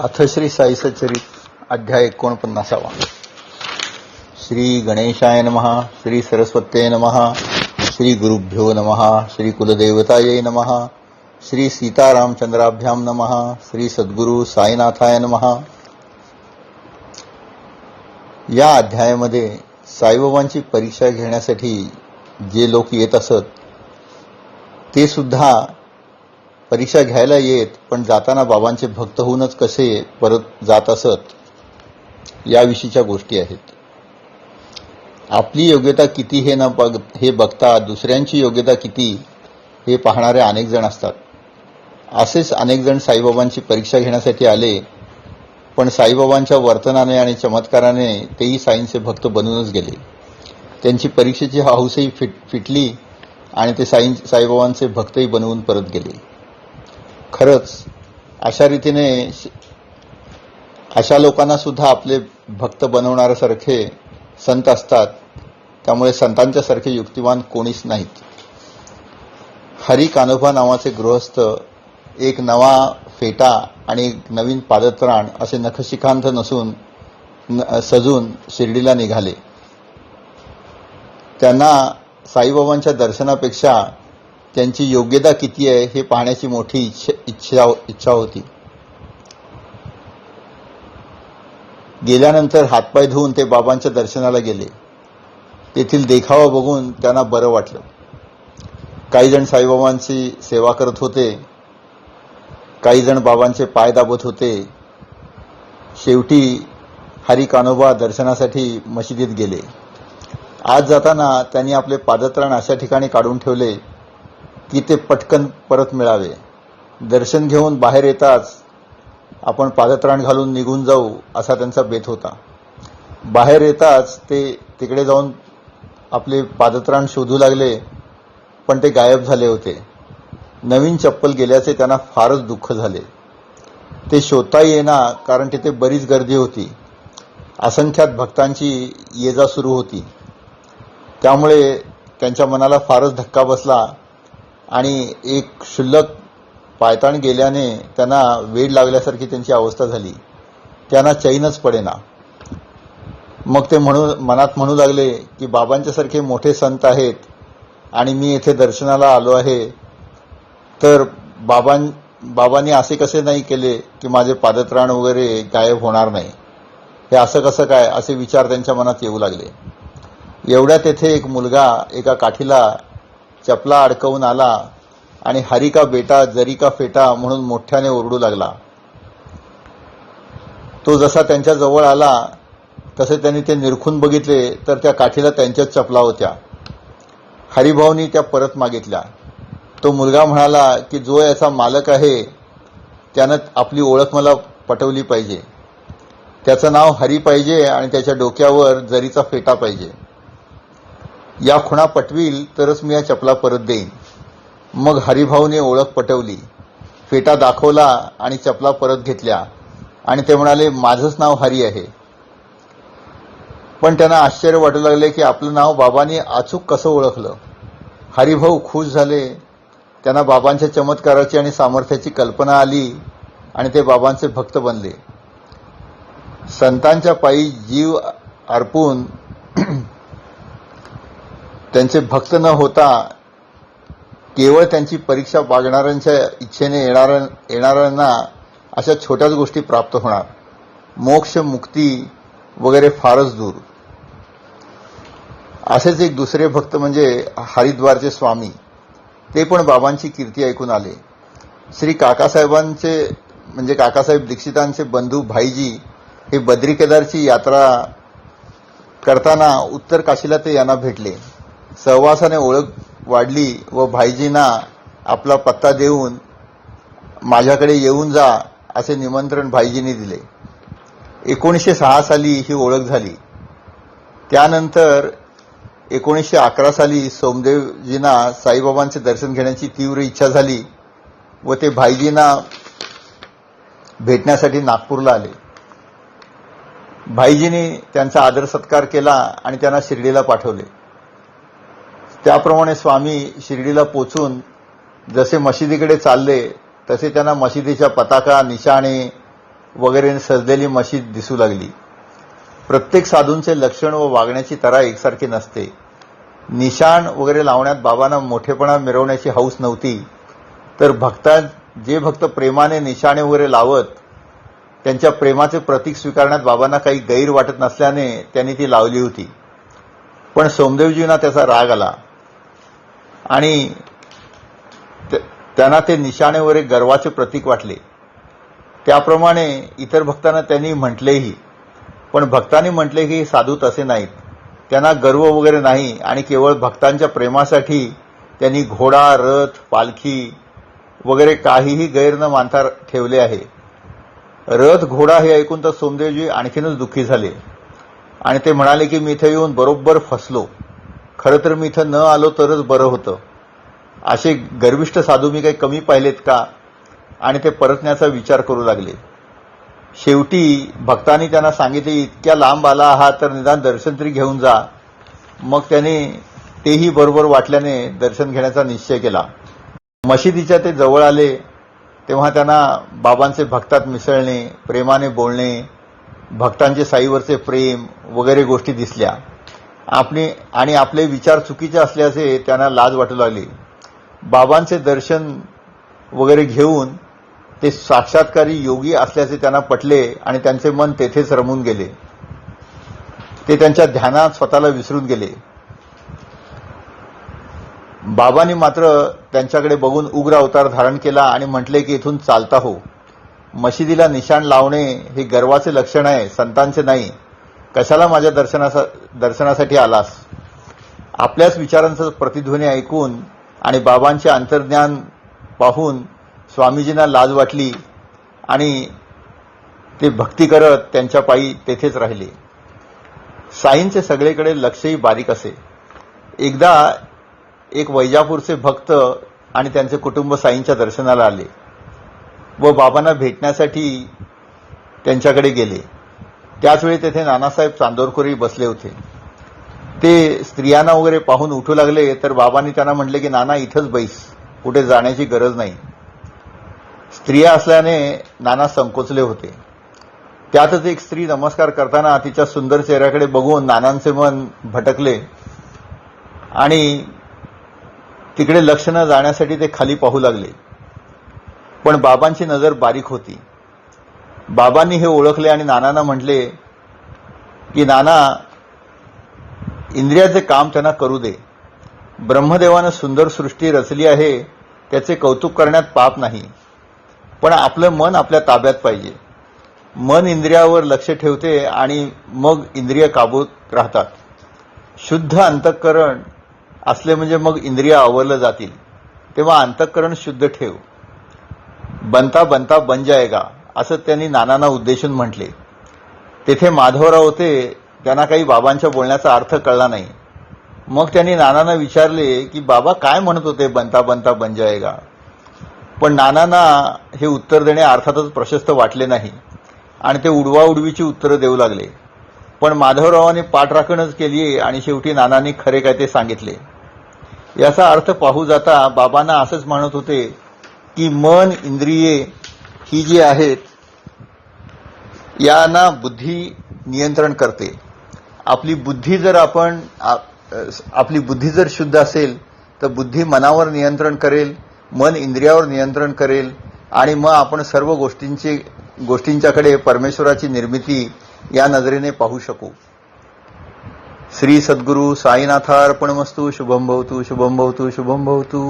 अथ श्री साई सच्चरित अध्याय 49. श्री गणेशाय नमः. श्री सरस्वत्यै नमः. श्री गुरुभ्यो नमः. श्री कुलदेवतायै नमः. श्री सीतारामचंद्राभ्यां नमः. श्री सद्गुरु साईनाथाय नमः. या अध्यायामध्ये साईबाबांची परीक्षा घेण्यासाठी जे लोक येत असत ते सुद्धा परीक्षा घ्यायला येत, पण जाताना बाबांचे भक्त होऊनच कसे परत जात असत याविषयीच्या गोष्टी आहेत. आपली योग्यता किती हे बघता दुसऱ्यांची योग्यता किती हे पाहणारे अनेक जण असतात. असेच अनेक जण साईबाबांची परीक्षा घेण्यासाठी आले, पण साईबाबांच्या वर्तनाने आणि चमत्काराने तेही साईंचे भक्त बनूनच गेले. त्यांची परीक्षेची हौसही फिटली आणि ते साईबाबांचे भक्तही बनवून परत गेले. खरंच अशा रीतीने अशा लोकांना सुद्धा आपले भक्त बनवणाऱ्यासारखे संत असतात. त्यामुळे संतांच्या सारखे युक्तिवान कोणीच नाहीत. हरी कान्होबा नावाचे गृहस्थ एक नवा फेटा आणि एक नवीन पादत्राण असे नखशिखांत सजून शिर्डीला निघाले. त्यांना साईबाबांच्या दर्शनापेक्षा त्यांची योग्यता किती आहे हे पाहण्याची मोठी इच्छा होती. गेल्यानंतर हातपाय धुवून ते बाबांच्या दर्शनाला गेले. तेथील देखावा बघून त्यांना बरं वाटलं. काही जण साईबाबांची सेवा करत होते, काही जण बाबांचे पाय दाबत होते. शेवटी हरी कान्होबा दर्शनासाठी मशिदीत गेले. आज जाताना त्यांनी आपले पादत्राण अशा ठिकाणी काढून ठेवले की ते पटकन परत मिळावे. दर्शन घेऊन बाहेर येताच आपण पादत्राण घालून निघून जाऊ असा त्यांचा बेत होता. बाहेर येताच ते तिकडे जाऊन आपले पादत्राण शोधू लागले, पण ते गायब झाले होते. नवीन चप्पल गेल्याचे त्यांना फारच दुःख झाले. ते शोधता येईना, कारण तिथे बरीच गर्दी होती. असंख्यात भक्तांची ये जा सुरू होती. त्यामुळे त्यांच्या मनाला फारच धक्का बसला आणि एक क्षुल्लक पायताण गेल्याने त्यांना वेड लागल्यासारखी त्यांची अवस्था झाली. त्यांना चैनच पडेना. मग ते मनात म्हणू लागले की बाबांच्यासारखे मोठे संत आहेत आणि मी येथे दर्शनाला आलो आहे, तर बाबांनी असे कसे नाही केले की माझे पादत्राण वगैरे गायब होणार नाही. हे असं कसं काय असे विचार त्यांच्या मनात येऊ लागले. एवढ्या तेथे एक मुलगा एका काठीला चपला अडकवून आला आणि हरी का बेटा जरी का फेटा म्हणून मोठ्याने ओरडू लागला. तो जसा त्यांच्या जवळ आला तसे त्यांनी ते निरखून बघितले, तर त्या काठीला त्यांच्याच चपला होत्या. हरिभाऊनी त्या परत मागितल्या. तो मुलगा म्हणाला की जो याचा मालक आहे त्यानं आपली ओळख मला पटवली पाहिजे. त्याचं नाव हरी पाहिजे आणि त्याच्या डोक्यावर जरीचा फेटा पाहिजे. या खुणा पटवील तरच मी या चपला परत देईन. मग हरिभाऊने ओळख पटवली, फेटा दाखवला आणि चपला परत घेतल्या आणि ते म्हणाले माझंच नाव हरी आहे. पण त्यांना आश्चर्य वाटू लागले की आपलं नाव बाबांनी अचूक कसं ओळखलं. हरिभाऊ खुश झाले. त्यांना बाबांच्या चमत्काराची आणि सामर्थ्याची कल्पना आली आणि ते बाबांचे भक्त बनले. संतांच्या पायी जीव अर्पून त्यांचे भक्त न होता केवळ त्यांची परीक्षा मागणाऱ्यांच्या इच्छेने येणाऱ्यांना अशा छोट्याच गोष्टी प्राप्त होणार. मोक्ष मुक्ती वगैरे फारच दूर. असेच एक दुसरे भक्त म्हणजे हरिद्वारचे स्वामी. ते पण बाबांची कीर्ती ऐकून आले. श्री काकासाहेबांचे म्हणजे काकासाहेब दीक्षितांचे बंधू भाईजी हे बद्री केदारची यात्रा करताना उत्तर काशीला ते यांना भेटले. सहवासाने ओळख वाढली व भाईजींना आपला पत्ता देऊन माझ्याकडे येऊन जा असे निमंत्रण भाईजींनी दिले. 1906 साली ही ओळख झाली. त्यानंतर 1911 साली सोमदेवजींना साईबाबांचे दर्शन घेण्याची तीव्र इच्छा झाली व ते भाईजींना भेटण्यासाठी नागपूरला आले. भाईजींनी त्यांचा आदर सत्कार केला आणि त्यांना शिर्डीला पाठवले. त्याप्रमाणे स्वामी शिर्डीला पोचून जसे मशिदीकडे चालले तसे त्यांना मशिदीच्या पताका, निशाणे वगैरे सजलेली मशीद दिसू लागली. प्रत्येक साधूंचे लक्षण व वागण्याची तऱ्हा एकसारखी नसते. निशाण वगैरे लावण्यात बाबांना मोठेपणा मिरवण्याची हौस नव्हती, तर जे भक्त प्रेमाने निशाणे वगैरे लावत त्यांच्या प्रेमाचे प्रतीक स्वीकारण्यात बाबांना काही गैर वाटत नसल्याने त्यांनी ती लावली होती. पण सोमदेवजींना त्याचा राग आला आणि त्यांना ते निशाणे वगैरे गर्वाचे प्रतीक वाटले. त्याप्रमाणे इतर भक्तांना त्यांनी म्हटलेही, पण भक्तांनी म्हटले की साधू तसे नाहीत. त्यांना गर्व वगैरे नाही आणि केवळ भक्तांच्या प्रेमासाठी त्यांनी घोडा, रथ, पालखी वगैरे काहीही गैर न मानता ठेवले आहे. रथ, घोडा हे ऐकून तर सोमदेवजी आणखीनच दुःखी झाले आणि ते म्हणाले की मी इथे येऊन बरोबर फसलो. खरं तर मी इथं न आलो तरच बरं होतं. असे गर्विष्ठ साधू मी काही कमी पाहिलेत का? आणि ते परतण्याचा विचार करू लागले. शेवटी भक्तांनी त्यांना सांगितले, इतक्या लांब आला आहात तर निदान दर्शन तरी घेऊन जा. मग त्याने तेही बरोबर वाटल्याने दर्शन घेण्याचा निश्चय केला. मशिदीच्या ते जवळ आले तेव्हा त्यांना बाबांचे भक्तात मिसळणे, प्रेमाने बोलणे, भक्तांचे साईवरचे प्रेम वगैरे गोष्टी दिसल्या. आणि आपले विचार चुकीचे असल्याचे त्यांना लाज वाटू लागली. बाबांचे दर्शन वगैरे घेऊन ते साक्षात्कारी योगी असल्याचे त्यांना पटले आणि त्यांचे मन तेथेच रमून गेले. ते त्यांच्या ध्यानात स्वतःला विसरून गेले. बाबांनी मात्र त्यांच्याकडे बघून उग्र अवतार धारण केला आणि म्हटले की इथून चालता हो. मशिदीला निशाण लावणे हे गर्वाचे लक्षण आहे, संतांचे नाही. कशाला माझ्या दर्शनासाठी आलास? आपल्याच विचारांचा प्रतिध्वनी ऐकून आणि बाबांचे अंतर्ज्ञान पाहून स्वामीजींना लाज वाटली आणि ते भक्ती करत त्यांच्या पायी तेथेच राहिले. साईंचे सगळीकडे लक्षही बारीक असे. एकदा एक वैजापूरचे भक्त आणि त्यांचे कुटुंब साईंच्या दर्शनाला आले व बाबांना भेटण्यासाठी त्यांच्याकडे गेले. त्याचवेळी तेथे नानासाहेब चांदोरकरही बसले होते. ते स्त्रियांना वगैरे पाहून उठू लागले तर बाबांनी त्यांना म्हटले की नाना इथंच बैस, कुठे जाण्याची गरज नाही. स्त्रिया असल्याने नाना संकोचले होते. त्यातच एक स्त्री नमस्कार करताना तिच्या सुंदर चेहऱ्याकडे बघून नानांचे मन भटकले आणि तिकडे लक्ष न जाण्यासाठी ते खाली पाहू लागले. पण बाबांची नजर बारीक होती. बाबांनी हे ओळखले आणि नानांना म्हटले की नाना, इंद्रियाचे काम त्यांना करू दे. ब्रह्मदेवानं सुंदर सृष्टी रचली आहे, त्याचे कौतुक करण्यात पाप नाही. पण आपलं मन आपल्या ताब्यात पाहिजे. मन इंद्रियावर लक्ष ठेवते आणि मग इंद्रिय काबूत राहतात. शुद्ध अंतःकरण असले म्हणजे मग इंद्रिय आवरलं जातील. तेव्हा अंतःकरण शुद्ध ठेव. बनता बनता बन जाएगा असं त्यांनी नानांना उद्देशून म्हटले. तेथे माधवराव होते. त्यांना काही बाबांच्या बोलण्याचा अर्थ कळला नाही. मग त्यांनी नानांना विचारले की बाबा काय म्हणत होते बनता बनता बन जाएगा? पण नानांना हे उत्तर देणे अर्थातच प्रशस्त वाटले नाही आणि ते उडवाउडवीची उत्तरं देऊ लागले. पण माधवरावांनी पाठराखणच केली आणि शेवटी नानांनी खरे काय ते सांगितले. याचा अर्थ पाहू जाता बाबांना असंच म्हणत होते की मन, इंद्रिये ही जी आहेत यांना बुद्धी नियंत्रण करते. आपली बुद्धी जर शुद्ध असेल तर बुद्धी मनावर नियंत्रण करेल, मन इंद्रियावर नियंत्रण करेल आणि मग आपण सर्व गोष्टींच्याकडे परमेश्वराची निर्मिती या नजरेने पाहू शकू. श्री सद्गुरू साईनाथार्पणमस्तु. शुभम भवतु, शुभम भवतु, शुभम भवतु.